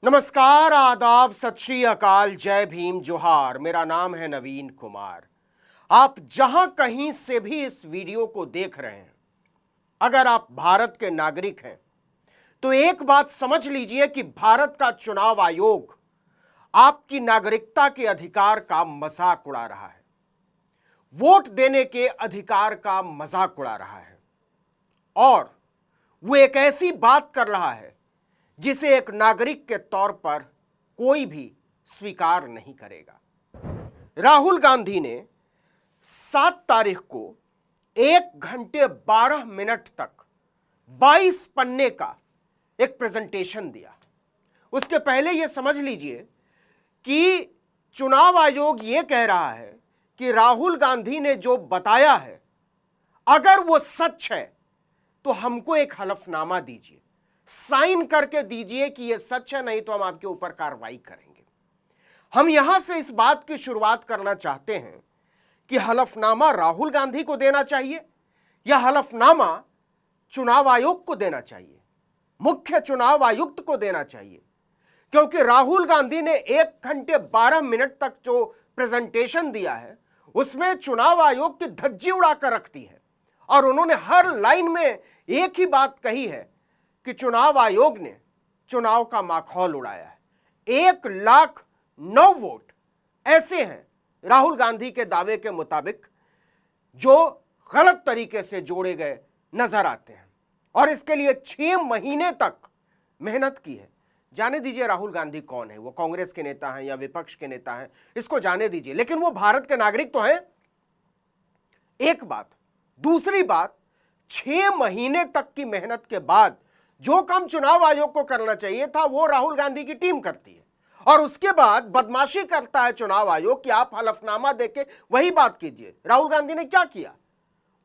नमस्कार, आदाब, सत श्री अकाल, जय भीम, जोहार। मेरा नाम है नवीन कुमार। आप जहां कहीं से भी इस वीडियो को देख रहे हैं, अगर आप भारत के नागरिक हैं तो एक बात समझ लीजिए कि भारत का चुनाव आयोग आपकी नागरिकता के अधिकार का मजाक उड़ा रहा है, वोट देने के अधिकार का मजाक उड़ा रहा है और वो एक ऐसी बात कर रहा है जिसे एक नागरिक के तौर पर कोई भी स्वीकार नहीं करेगा। राहुल गांधी ने 7 तारीख को 1 घंटे 12 मिनट तक 22 पन्ने का एक प्रेजेंटेशन दिया। उसके पहले यह समझ लीजिए कि चुनाव आयोग यह कह रहा है कि राहुल गांधी ने जो बताया है अगर वो सच है तो हमको एक हलफनामा दीजिए, साइन करके दीजिए कि यह सच है, नहीं तो हम आपके ऊपर कार्रवाई करेंगे। हम यहां से इस बात की शुरुआत करना चाहते हैं कि हलफनामा राहुल गांधी को देना चाहिए या हलफनामा चुनाव आयोग को देना चाहिए, मुख्य चुनाव आयुक्त को देना चाहिए, क्योंकि राहुल गांधी ने 1 घंटे 12 मिनट तक जो प्रेजेंटेशन दिया है उसमें चुनाव आयोग की धज्जी उड़ाकर रखती है और उन्होंने हर लाइन में एक ही बात कही है कि चुनाव आयोग ने चुनाव का माखौल उड़ाया है। 1,09,000 वोट ऐसे हैं राहुल गांधी के दावे के मुताबिक जो गलत तरीके से जोड़े गए नजर आते हैं और इसके लिए 6 महीने तक मेहनत की है। जाने दीजिए राहुल गांधी कौन है, वो कांग्रेस के नेता हैं या विपक्ष के नेता हैं, इसको जाने दीजिए, लेकिन वो भारत के नागरिक तो हैं। एक बात। दूसरी बात, 6 महीने तक की मेहनत के बाद जो काम चुनाव आयोग को करना चाहिए था वो राहुल गांधी की टीम करती है और उसके बाद बदमाशी करता है चुनाव आयोग कि आप हलफनामा देके वही बात कीजिए। राहुल गांधी ने क्या किया?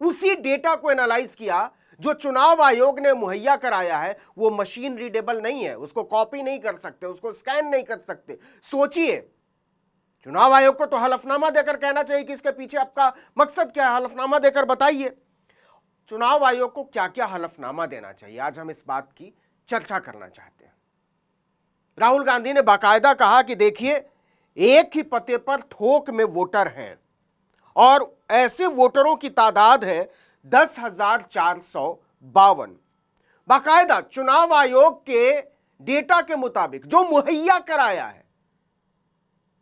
उसी डेटा को एनालाइज किया जो चुनाव आयोग ने मुहैया कराया है। वो मशीन रीडेबल नहीं है, उसको कॉपी नहीं कर सकते, उसको स्कैन नहीं कर सकते। सोचिए, चुनाव आयोग को तो हलफनामा देकर कहना चाहिए कि इसके पीछे आपका मकसद क्या है, हलफनामा देकर बताइए। चुनाव आयोग को क्या क्या हलफनामा देना चाहिए, आज हम इस बात की चर्चा करना चाहते हैं। राहुल गांधी ने बाकायदा कहा कि देखिए, एक ही पते पर थोक में वोटर हैं और ऐसे वोटरों की तादाद है 10,452। बाकायदा चुनाव आयोग के डेटा के मुताबिक जो मुहैया कराया है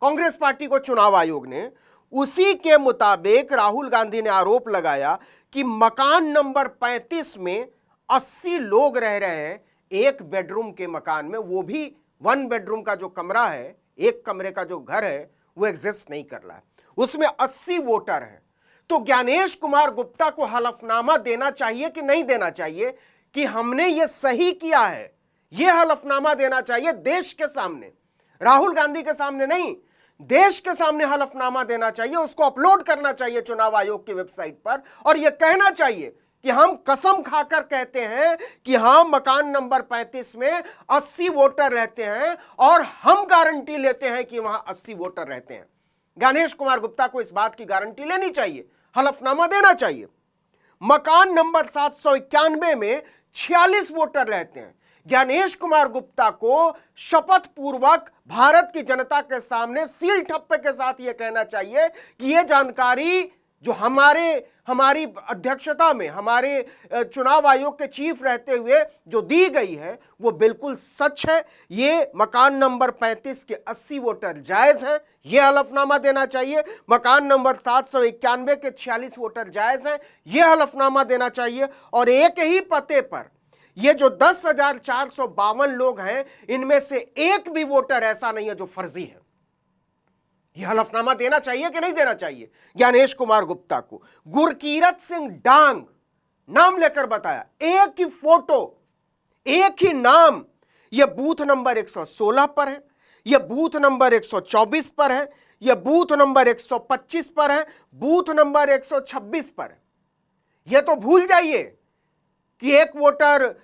कांग्रेस पार्टी को चुनाव आयोग ने, उसी के मुताबिक राहुल गांधी ने आरोप लगाया कि मकान नंबर 35 में 80 लोग रह रहे हैं एक बेडरूम के मकान में, वो भी 1 बेडरूम का जो कमरा है, एक कमरे का जो घर है वो एग्जिस्ट नहीं कर रहा है, उसमें 80 वोटर हैं। तो ज्ञानेश कुमार गुप्ता को हलफनामा देना चाहिए कि नहीं देना चाहिए कि हमने ये सही किया है? यह हलफनामा देना चाहिए देश के सामने, राहुल गांधी के सामने नहीं, देश के सामने हलफनामा देना चाहिए। उसको अपलोड करना चाहिए चुनाव आयोग की वेबसाइट पर और यह कहना चाहिए कि हम कसम खाकर कहते हैं कि हाँ, मकान नंबर 35 में 80 वोटर रहते हैं और हम गारंटी लेते हैं कि वहां 80 वोटर रहते हैं। ज्ञानेश कुमार गुप्ता को इस बात की गारंटी लेनी चाहिए, हलफनामा देना चाहिए। मकान नंबर 791 में 46 वोटर रहते हैं। ज्ञानेश कुमार गुप्ता को शपथ पूर्वक भारत की जनता के सामने सील ठप्पे के साथ यह कहना चाहिए कि यह जानकारी जो हमारी अध्यक्षता में हमारे चुनाव आयोग के चीफ रहते हुए जो दी गई है वो बिल्कुल सच है। ये मकान नंबर 35 के 80 वोटर जायज हैं, यह हलफनामा देना चाहिए। मकान नंबर 791 के 46 वोटर जायज हैं, यह हलफनामा देना चाहिए। और एक ही पते पर ये जो 10,452 लोग हैं, इनमें से एक भी वोटर ऐसा नहीं है जो फर्जी है। यह हलफनामा देना चाहिए कि नहीं देना चाहिए ज्ञानेश कुमार गुप्ता को? गुरकीरत सिंह डांग नाम लेकर बताया, एक ही फोटो, एक ही नाम। यह बूथ नंबर 116 पर है, यह बूथ नंबर 124 पर है, यह बूथ नंबर 125 पर है, बूथ नंबर 126 पर है। यह तो भूल जाइए कि एक वोटर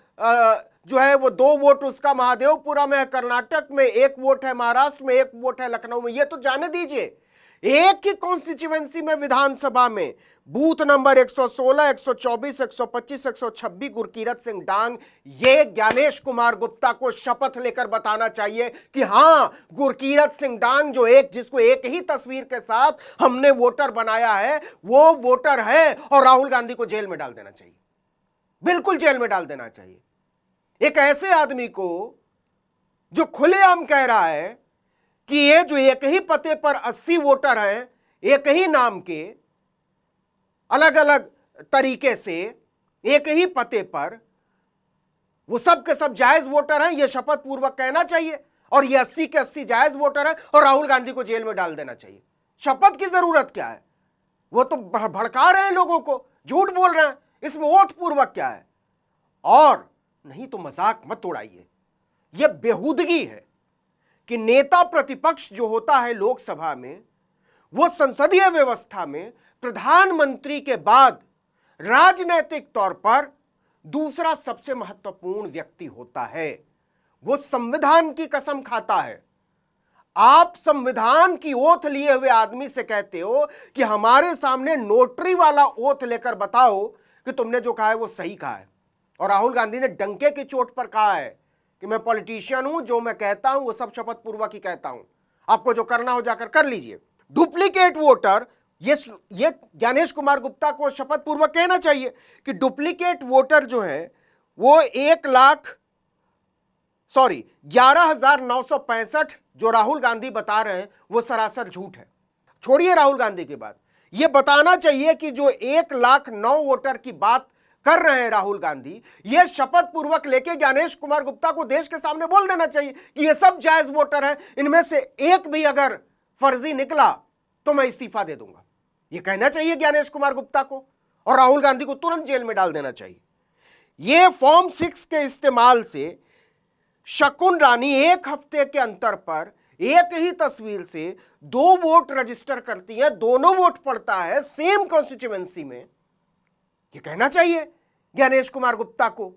जो है वो 2 वोट उसका महादेवपुरा में है, कर्नाटक में 1 वोट है, महाराष्ट्र में 1 वोट है, लखनऊ में। ये तो जाने दीजिए, एक ही कॉन्स्टिट्यूएंसी में विधानसभा में बूथ नंबर 116, 124, 125, 126 गुरकीरत सिंह डांग, ये ज्ञानेश कुमार गुप्ता को शपथ लेकर बताना चाहिए कि हां, गुरकीरत सिंह डांग जिसको एक ही तस्वीर के साथ हमने वोटर बनाया है, वो वोटर है, और राहुल गांधी को जेल में डाल देना चाहिए, बिल्कुल जेल में डाल देना चाहिए। एक ऐसे आदमी को जो खुलेआम कह रहा है कि ये जो एक ही पते पर 80 वोटर हैं, एक ही नाम के, अलग अलग तरीके से एक ही पते पर, वो सब के सब जायज वोटर हैं, ये शपथ पूर्वक कहना चाहिए, और ये 80 के 80 जायज वोटर हैं, और राहुल गांधी को जेल में डाल देना चाहिए। शपथ की जरूरत क्या है? वो तो भड़का रहे हैं लोगों को, झूठ बोल रहे हैं, इसमें वोट पूर्वक क्या है? और नहीं तो मजाक मत उड़ाइए। यह बेहूदगी है कि नेता प्रतिपक्ष जो होता है लोकसभा में, वो संसदीय व्यवस्था में प्रधानमंत्री के बाद राजनीतिक तौर पर दूसरा सबसे महत्वपूर्ण व्यक्ति होता है। वो संविधान की कसम खाता है। आप संविधान की ओथ लिए हुए आदमी से कहते हो कि हमारे सामने नोटरी वाला ओथ लेकर बताओ कि तुमने जो कहा है वो सही कहा है। और राहुल गांधी ने डंके की चोट पर कहा है कि मैं पॉलिटिशियन हूं, जो मैं कहता हूं वो सब शपथ पूर्वक ही कहता हूं, आपको जो करना हो जाकर कर लीजिए। डुप्लीकेट वोटर, ये ज्ञानेश कुमार गुप्ता को शपथ पूर्वक कहना चाहिए कि डुप्लीकेट वोटर जो है वो 11,965 जो राहुल गांधी बता रहे हैं वो सरासर झूठ है। छोड़िए राहुल गांधी की बात, ये बताना चाहिए कि जो 1,09,000 वोटर की बात कर रहे हैं राहुल गांधी, ये शपथ पूर्वक लेके ज्ञानेश कुमार गुप्ता को देश के सामने बोल देना चाहिए कि ये सब जायज वोटर हैं, इनमें से एक भी अगर फर्जी निकला तो मैं इस्तीफा दे दूंगा। ये कहना चाहिए ज्ञानेश कुमार गुप्ता को, और राहुल गांधी को तुरंत जेल में डाल देना चाहिए। ये फॉर्म 6 के इस्तेमाल से शकुन रानी एक हफ्ते के अंतर पर एक ही तस्वीर से 2 वोट रजिस्टर करती है, दोनों वोट पड़ता है सेम कॉन्स्टिट्यूएंसी में। ये कहना चाहिए ज्ञानेश कुमार गुप्ता को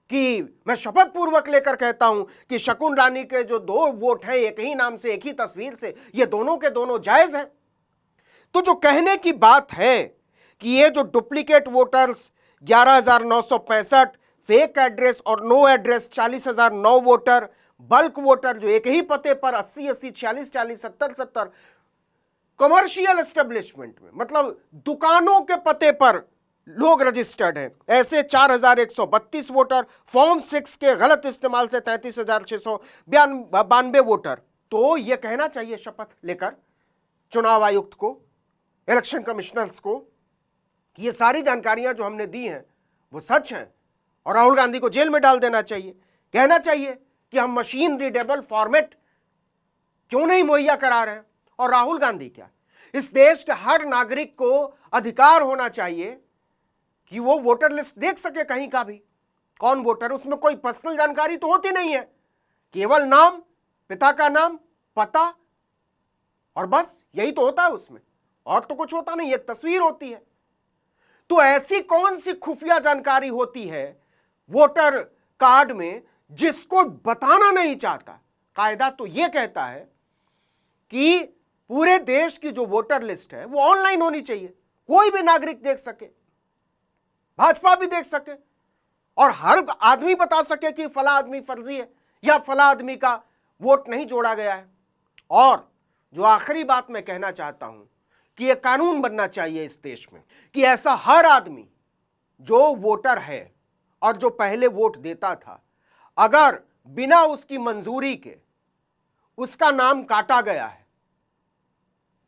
कि मैं शपथ पूर्वक लेकर कहता हूं कि शकुन रानी के जो 2 वोट हैं एक ही नाम से एक ही तस्वीर से, ये दोनों के दोनों जायज हैं। तो जो कहने की बात है कि ये जो डुप्लीकेट वोटर्स 11,965, फेक एड्रेस और no address 40,009 voter, bulk voter जो एक ही पते पर 80-80, 40-40, 70-70, कमर्शियल एस्टेब्लिशमेंट में मतलब दुकानों के पते पर लोग रजिस्टर्ड हैं, ऐसे 4,132 वोटर, फॉर्म 6 के गलत इस्तेमाल से 33,692 वोटर। तो यह कहना चाहिए शपथ लेकर चुनाव आयुक्त को, इलेक्शन कमिश्नर्स को, कि ये सारी जानकारियां जो हमने दी हैं वो सच हैं, और राहुल गांधी को जेल में डाल देना चाहिए। कहना चाहिए कि हम मशीन रीडेबल फॉर्मेट क्यों नहीं मुहैया करा रहे हैं। और राहुल गांधी क्या, इस देश के हर नागरिक को अधिकार होना चाहिए कि वो वोटर लिस्ट देख सके, कहीं का भी कौन वोटर, उसमें कोई पर्सनल जानकारी तो होती नहीं है, केवल नाम, पिता का नाम, पता, और बस यही तो होता है उसमें, और तो कुछ होता नहीं, एक तस्वीर होती है। तो ऐसी कौन सी खुफिया जानकारी होती है वोटर कार्ड में जिसको बताना नहीं चाहता? कायदा तो यह कहता है कि पूरे देश की जो वोटर लिस्ट है वो ऑनलाइन होनी चाहिए, कोई भी नागरिक देख सके, भाजपा भी देख सके, और हर आदमी बता सके कि फला आदमी फर्जी है या फला आदमी का वोट नहीं जोड़ा गया है। और जो आखिरी बात मैं कहना चाहता हूं कि यह कानून बनना चाहिए इस देश में कि ऐसा हर आदमी जो वोटर है और जो पहले वोट देता था, अगर बिना उसकी मंजूरी के उसका नाम काटा गया है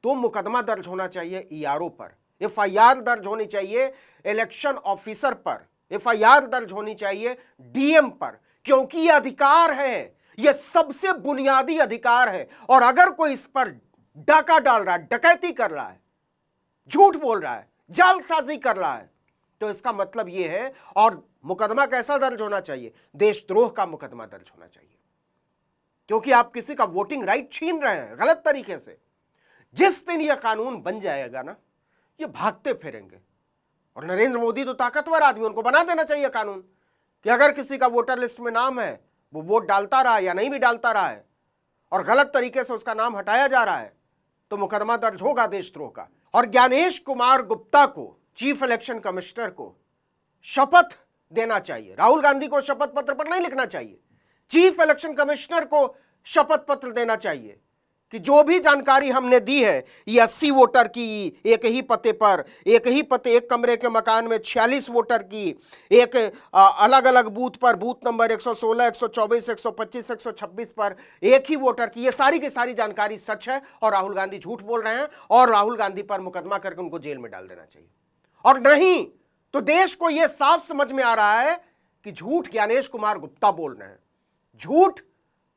तो मुकदमा दर्ज होना चाहिए ईआरओ पर, एफआईआर दर्ज होनी चाहिए इलेक्शन ऑफिसर पर, एफआईआर दर्ज होनी चाहिए डीएम पर, क्योंकि यह अधिकार है, यह सबसे बुनियादी अधिकार है। और अगर कोई इस पर डाका डाल रहा है, डकैती कर रहा है, झूठ बोल रहा है, जालसाजी कर रहा है, तो इसका मतलब यह है। और मुकदमा कैसा दर्ज होना चाहिए? देशद्रोह का मुकदमा दर्ज होना चाहिए, क्योंकि आप किसी का वोटिंग राइट छीन रहे हैं गलत तरीके से। जिस दिन यह कानून बन जाएगा ना, ये भागते फिरेंगे। और नरेंद्र मोदी तो ताकतवर आदमी, उनको बना देना चाहिए कानून कि अगर किसी का वोटर लिस्ट में नाम है, वो वोट डालता रहा या नहीं भी डालता रहा है, और गलत तरीके से उसका नाम हटाया जा रहा है, तो मुकदमा दर्ज होगा देशद्रोह का। और ज्ञानेश कुमार गुप्ता को, चीफ इलेक्शन कमिश्नर को, शपथ देना चाहिए। राहुल गांधी को शपथ पत्र पर नहीं लिखना चाहिए, चीफ इलेक्शन कमिश्नर को शपथ पत्र देना चाहिए कि जो भी जानकारी हमने दी है, ये 80 वोटर की एक ही पते पर, एक कमरे के मकान में 46 वोटर की, एक अलग अलग बूथ पर, बूथ नंबर 116, 124, 125, 126 पर एक ही वोटर की, ये सारी की सारी जानकारी सच है और राहुल गांधी झूठ बोल रहे हैं और राहुल गांधी पर मुकदमा करके उनको जेल में डाल देना चाहिए। और नहीं तो देश को यह साफ समझ में आ रहा है कि झूठ ज्ञानेश कुमार गुप्ता बोल रहे हैं, झूठ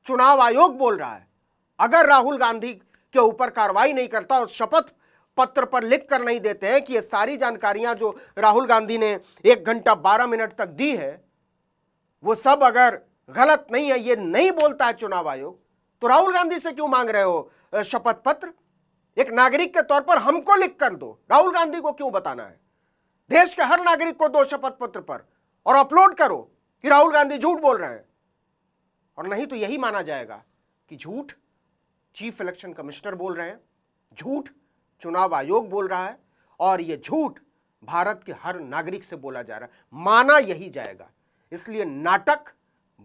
चुनाव आयोग बोल रहा है। अगर राहुल गांधी के ऊपर कार्रवाई नहीं करता और शपथ पत्र पर लिख कर नहीं देते हैं कि ये सारी जानकारियां जो राहुल गांधी ने 1 घंटा 12 मिनट तक दी है वो सब अगर गलत नहीं है, ये नहीं बोलता है चुनाव आयोग, तो राहुल गांधी से क्यों मांग रहे हो शपथ पत्र? एक नागरिक के तौर पर हमको लिख कर दो, राहुल गांधी को क्यों बताना है? देश के हर नागरिक को दो शपथ पत्र पर और अपलोड करो कि राहुल गांधी झूठ बोल रहे हैं। और नहीं तो यही माना जाएगा कि झूठ चीफ इलेक्शन कमिश्नर बोल रहे हैं, झूठ चुनाव आयोग बोल रहा है और यह झूठ भारत के हर नागरिक से बोला जा रहा है, माना यही जाएगा। इसलिए नाटक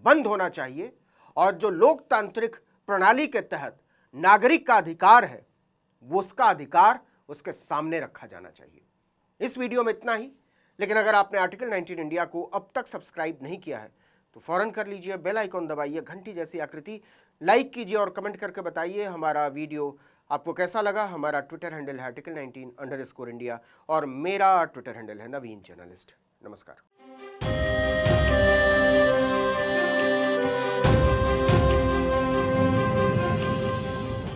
बंद होना चाहिए और जो लोकतांत्रिक प्रणाली के तहत नागरिक का अधिकार है वो उसका अधिकार उसके सामने रखा जाना चाहिए। इस वीडियो में इतना ही, लेकिन अगर आपने आर्टिकल 19 इंडिया को अब तक सब्सक्राइब नहीं किया है तो फौरन कर लीजिए, बेल आइकॉन दबाइए, घंटी जैसी आकृति लाइक कीजिए और कमेंट करके बताइए हमारा वीडियो आपको कैसा लगा। हमारा ट्विटर हैंडल है article19_India और मेरा ट्विटर हैंडल है नवीन जर्नलिस्ट। नमस्कार।